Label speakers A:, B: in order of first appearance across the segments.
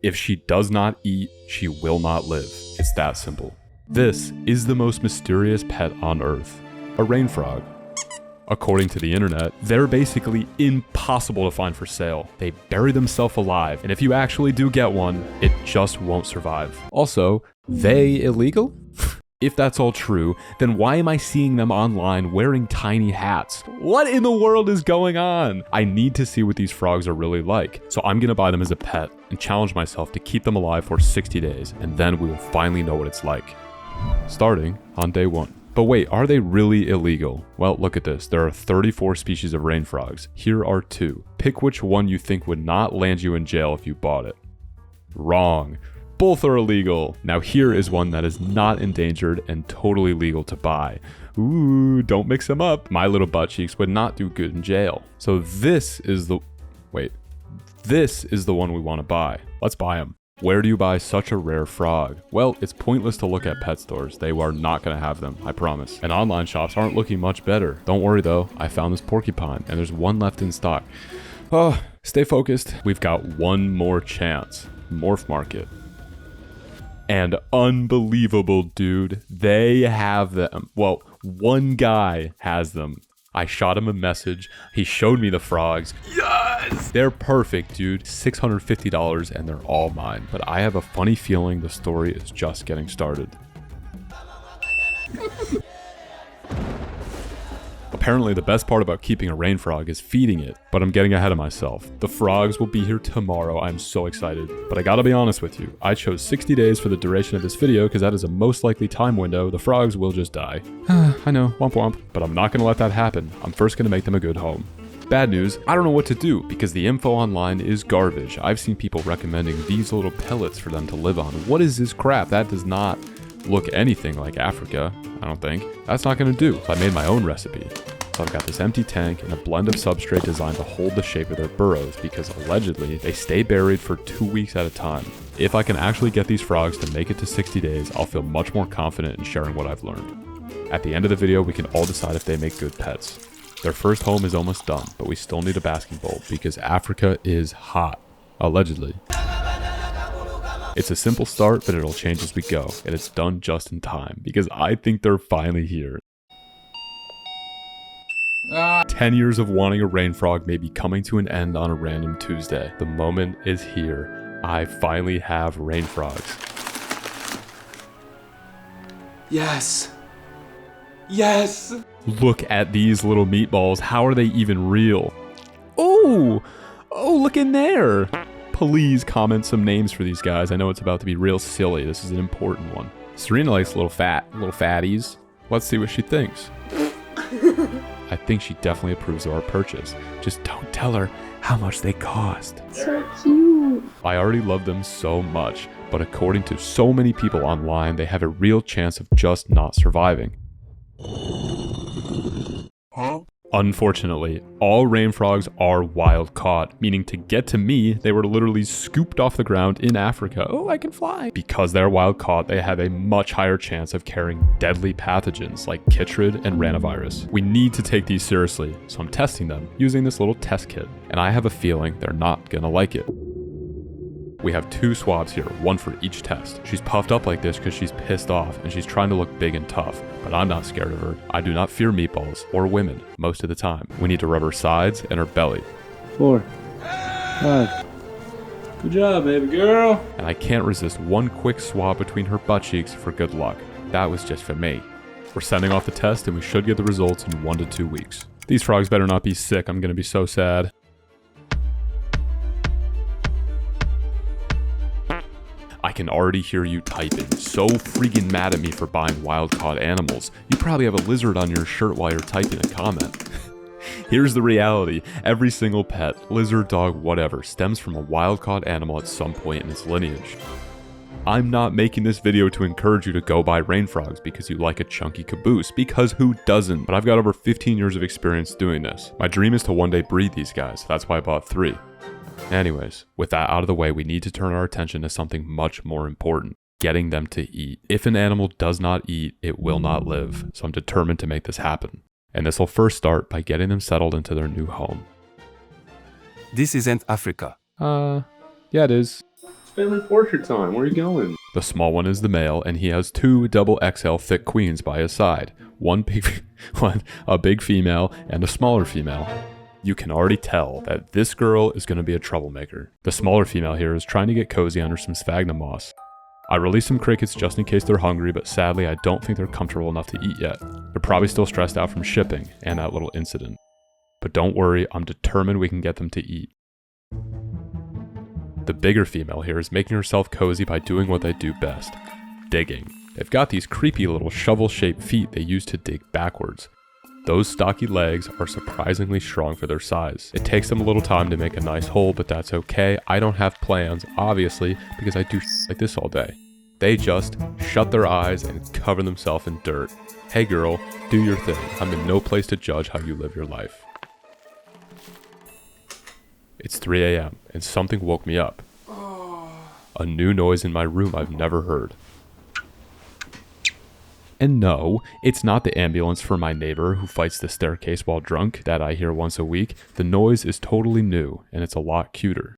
A: If she does not eat, she will not live. It's that simple. This is the most mysterious pet on Earth, a rain frog. According to the internet, they're basically impossible to find for sale. They bury themselves alive, and if you actually do get one, it just won't survive. Also, they illegal? If that's all true, then why am I seeing them online wearing tiny hats? What in the world is going on? I need to see what these frogs are really like, so I'm gonna buy them as a pet and challenge myself to keep them alive for 60 days, and then we will finally know what it's like. Starting on day 1. But wait, are they really illegal? Well, look at this. There are 34 species of rain frogs. Here are 2. Pick which one you think would not land you in jail if you bought it. Wrong. Both are illegal. Now here is one that is not endangered and totally legal to buy. Ooh, don't mix them up. My little butt cheeks would not do good in jail. So this is the one we want to buy. Let's buy him. Where do you buy such a rare frog? Well, it's pointless to look at pet stores. They are not going to have them, I promise. And online shops aren't looking much better. Don't worry though, I found this porcupine and there's one left in stock. Oh, stay focused. We've got one more chance. Morph Market. And unbelievable, dude. They have them. Well, one guy has them. I shot him a message. He showed me the frogs. Yes! They're perfect, dude. $650 and they're all mine. But I have a funny feeling the story is just getting started. Apparently the best part about keeping a rain frog is feeding it, but I'm getting ahead of myself. The frogs will be here tomorrow. I'm so excited. But I gotta be honest with you. I chose 60 days for the duration of this video because that is a most likely time window. The frogs will just die. I know, womp womp. But I'm not gonna let that happen. I'm first gonna make them a good home. Bad news, I don't know what to do because the info online is garbage. I've seen people recommending these little pellets for them to live on. What is this crap? That does not look anything like Africa, I don't think. That's not gonna do. So I made my own recipe. So I've got this empty tank and a blend of substrate designed to hold the shape of their burrows because allegedly they stay buried for 2 weeks at a time. If I can actually get these frogs to make it to 60 days, I'll feel much more confident in sharing what I've learned. At the end of the video, we can all decide if they make good pets. Their first home is almost done, but we still need a basking bowl because Africa is hot, allegedly. It's a simple start, but it'll change as we go, and it's done just in time because I think they're finally here. 10 years of wanting a rain frog may be coming to an end on a random Tuesday. The moment is here. I finally have rain frogs.
B: Yes. Yes.
A: Look at these little meatballs. How are they even real? Oh, look in there. Please comment some names for these guys. I know it's about to be real silly. This is an important one. Serena likes little fatties. Let's see what she thinks. I think she definitely approves of our purchase. Just don't tell her how much they cost.
C: So cute.
A: I already love them so much, but according to so many people online, they have a real chance of just not surviving.
B: Huh?
A: Unfortunately, all rain frogs are wild caught, meaning to get to me, they were literally scooped off the ground in Africa. Oh, I can fly. Because they're wild caught, they have a much higher chance of carrying deadly pathogens like chytrid and ranavirus. We need to take these seriously, so I'm testing them using this little test kit, and I have a feeling they're not gonna like it. We have 2 swabs here, one for each test. She's puffed up like this because she's pissed off and she's trying to look big and tough, but I'm not scared of her. I do not fear meatballs or women most of the time. We need to rub her sides and her belly.
D: 4, 5. Good job, baby girl.
A: And I can't resist one quick swab between her butt cheeks for good luck. That was just for me. We're sending off the test and we should get the results in 1 to 2 weeks. These frogs better not be sick. I'm gonna be so sad. I can already hear you typing, so freaking mad at me for buying wild-caught animals. You probably have a lizard on your shirt while you're typing a comment. Here's the reality. Every single pet, lizard, dog, whatever, stems from a wild-caught animal at some point in its lineage. I'm not making this video to encourage you to go buy rain frogs because you like a chunky caboose, because who doesn't? But I've got over 15 years of experience doing this. My dream is to one day breed these guys. That's why I bought 3. Anyways, with that out of the way, we need to turn our attention to something much more important, getting them to eat. If an animal does not eat, it will not live, so I'm determined to make this happen. And this will first start by getting them settled into their new home.
B: This isn't Africa.
A: Yeah it is.
D: family portrait time. Where are you going?
A: The small one is the male, and he has 2 double XL thick queens by his side. A big female and a smaller female. You can already tell that this girl is going to be a troublemaker. The smaller female here is trying to get cozy under some sphagnum moss. I released some crickets just in case they're hungry, but sadly I don't think they're comfortable enough to eat yet. They're probably still stressed out from shipping and that little incident. But don't worry, I'm determined we can get them to eat. The bigger female here is making herself cozy by doing what they do best, digging. They've got these creepy little shovel-shaped feet they use to dig backwards. Those stocky legs are surprisingly strong for their size. It takes them a little time to make a nice hole, but that's okay. I don't have plans, obviously, because I do like this all day. They just shut their eyes and cover themselves in dirt. Hey girl, do your thing. I'm in no place to judge how you live your life. It's 3 a.m. and something woke me up. A new noise in my room I've never heard. And no, it's not the ambulance for my neighbor who fights the staircase while drunk that I hear once a week. The noise is totally new, and it's a lot cuter.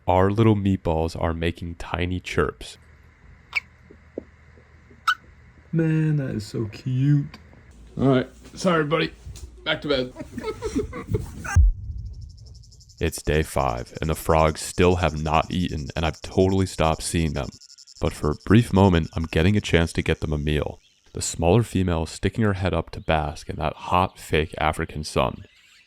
A: Our little meatballs are making tiny chirps.
D: Man, that is so cute. Alright, sorry buddy. Back to bed.
A: It's day 5, and the frogs still have not eaten, and I've totally stopped seeing them. But for a brief moment, I'm getting a chance to get them a meal. The smaller female is sticking her head up to bask in that hot, fake African sun.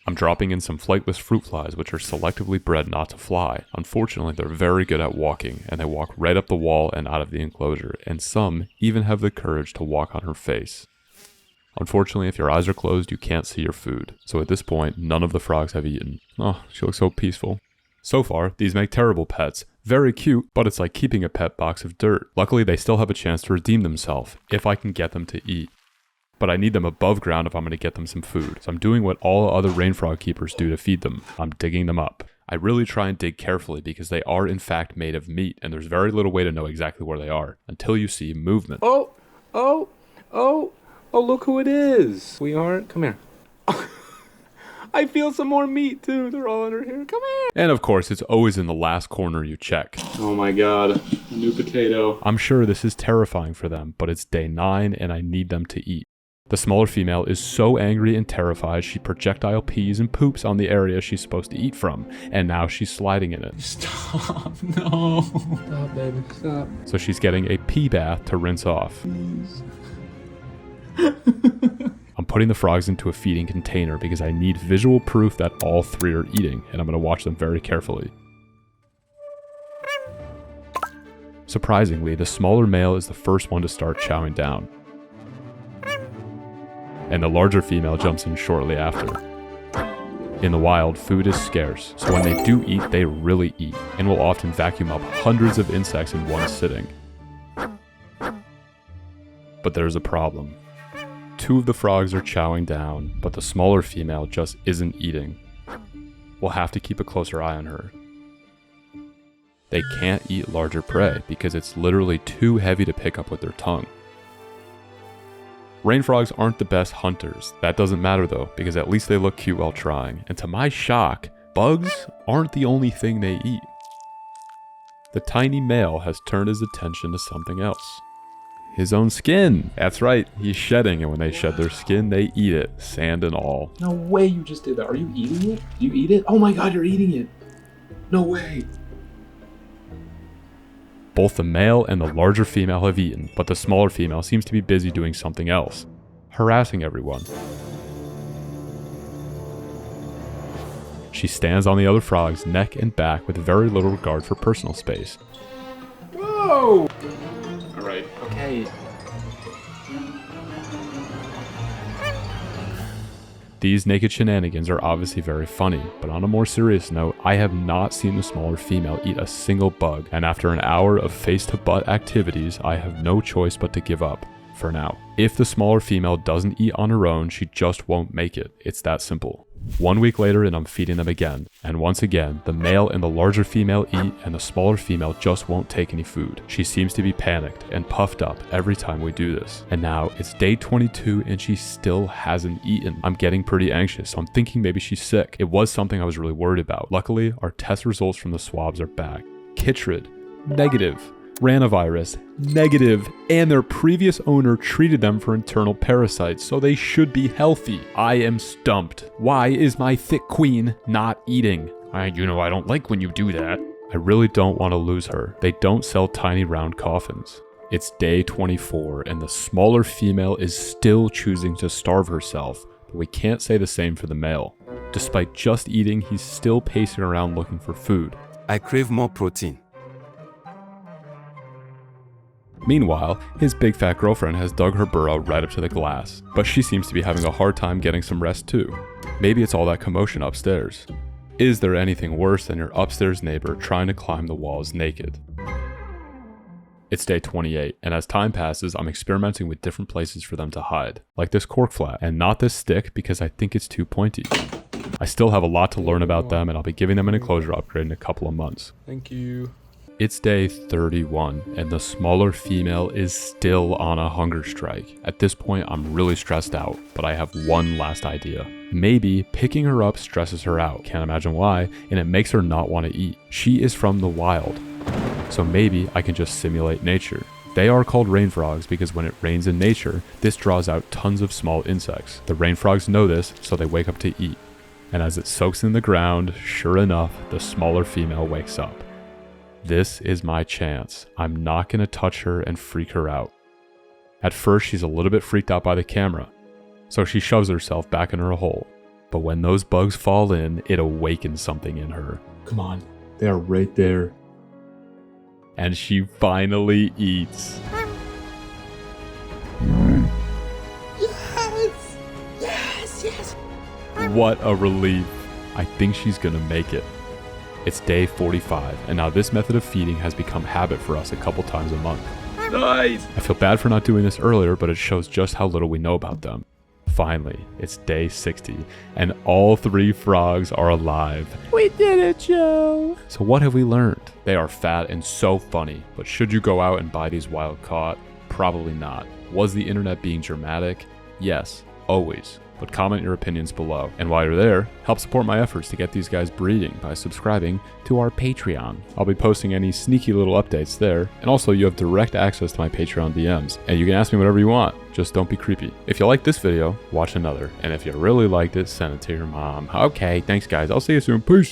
A: I'm dropping in some flightless fruit flies which are selectively bred not to fly. Unfortunately, they're very good at walking, and they walk right up the wall and out of the enclosure, and some even have the courage to walk on her face. Unfortunately, if your eyes are closed, you can't see your food. So at this point, none of the frogs have eaten. Oh, she looks so peaceful. So far, these make terrible pets. Very cute, but it's like keeping a pet box of dirt. Luckily, they still have a chance to redeem themselves, if I can get them to eat. But I need them above ground if I'm going to get them some food. So I'm doing what all other rain frog keepers do to feed them. I'm digging them up. I really try and dig carefully because they are in fact made of meat, and there's very little way to know exactly where they are until you see movement.
D: Oh, look who it is. Sweetheart, come here. I feel some more meat too. They're all under here. Come here.
A: And of course, it's always in the last corner you check.
D: Oh my god, a new potato.
A: I'm sure this is terrifying for them, but it's day 9 and I need them to eat. The smaller female is so angry and terrified she projectile pees and poops on the area she's supposed to eat from, and now she's sliding in it.
D: Stop, no. Stop, baby, stop.
A: So she's getting a pee bath to rinse off.
D: Please.
A: I'm putting the frogs into a feeding container because I need visual proof that all 3 are eating, and I'm going to watch them very carefully. Surprisingly, the smaller male is the first one to start chowing down, and the larger female jumps in shortly after. In the wild, food is scarce, so when they do eat, they really eat, and will often vacuum up hundreds of insects in one sitting. But there's a problem. 2 of the frogs are chowing down, but the smaller female just isn't eating. We'll have to keep a closer eye on her. They can't eat larger prey because it's literally too heavy to pick up with their tongue. Rain frogs aren't the best hunters. That doesn't matter though, because at least they look cute while trying. And to my shock, bugs aren't the only thing they eat. The tiny male has turned his attention to something else. His own skin. That's right, he's shedding, and when they shed their skin, they eat it, sand and all.
D: No way you just did that. Are you eating it? You eat it? Oh my god, you're eating it. No way.
A: Both the male and the larger female have eaten, but the smaller female seems to be busy doing something else, harassing everyone. She stands on the other frog's neck and back with very little regard for personal space.
D: Whoa! Alright, okay.
A: These naked shenanigans are obviously very funny, but on a more serious note, I have not seen the smaller female eat a single bug, and after an hour of face-to-butt activities, I have no choice but to give up, for now. If the smaller female doesn't eat on her own, she just won't make it. It's that simple. 1 week later and I'm feeding them again, and once again, the male and the larger female eat and the smaller female just won't take any food. She seems to be panicked and puffed up every time we do this. And now it's day 22 and she still hasn't eaten. I'm getting pretty anxious, so I'm thinking maybe she's sick. It was something I was really worried about. Luckily, our test results from the swabs are back. Chytrid, negative. Ranavirus, negative. And their previous owner treated them for internal parasites, so they should be healthy. I am stumped. Why is my thick queen not eating? I don't like when you do that. I really don't want to lose her. They don't sell tiny round coffins. It's day 24 and the smaller female is still choosing to starve herself, but we can't say the same for the male. Despite just eating, he's still pacing around looking for food.
C: I crave more protein.
A: Meanwhile, his big fat girlfriend has dug her burrow right up to the glass, but she seems to be having a hard time getting some rest too. Maybe it's all that commotion upstairs. Is there anything worse than your upstairs neighbor trying to climb the walls naked? It's day 28, and as time passes, I'm experimenting with different places for them to hide, like this cork flat, and not this stick because I think it's too pointy. I still have a lot to learn about them, and I'll be giving them an enclosure upgrade in a couple of months.
D: Thank you.
A: It's day 31, and the smaller female is still on a hunger strike. At this point, I'm really stressed out, but I have one last idea. Maybe picking her up stresses her out, can't imagine why, and it makes her not want to eat. She is from the wild, so maybe I can just simulate nature. They are called rain frogs because when it rains in nature, this draws out tons of small insects. The rain frogs know this, so they wake up to eat. And as it soaks in the ground, sure enough, the smaller female wakes up. This is my chance. I'm not going to touch her and freak her out. At first, she's a little bit freaked out by the camera, so she shoves herself back in her hole. But when those bugs fall in, it awakens something in her. Come on, they are right there. And she finally eats. Yes. What a relief. I think she's gonna make it. It's day 45, and now this method of feeding has become habit for us a couple times a month.
D: Nice!
A: I feel bad for not doing this earlier, but it shows just how little we know about them. Finally, it's day 60, and all 3 frogs are alive.
D: We did it, Joe!
A: So what have we learned? They are fat and so funny, but should you go out and buy these wild caught? Probably not. Was the internet being dramatic? Yes, always. But comment your opinions below. And while you're there, help support my efforts to get these guys breeding by subscribing to our Patreon. I'll be posting any sneaky little updates there. And also you have direct access to my Patreon DMs. And you can ask me whatever you want. Just don't be creepy. If you like this video, watch another. And if you really liked it, send it to your mom. Okay, thanks guys. I'll see you soon. Peace.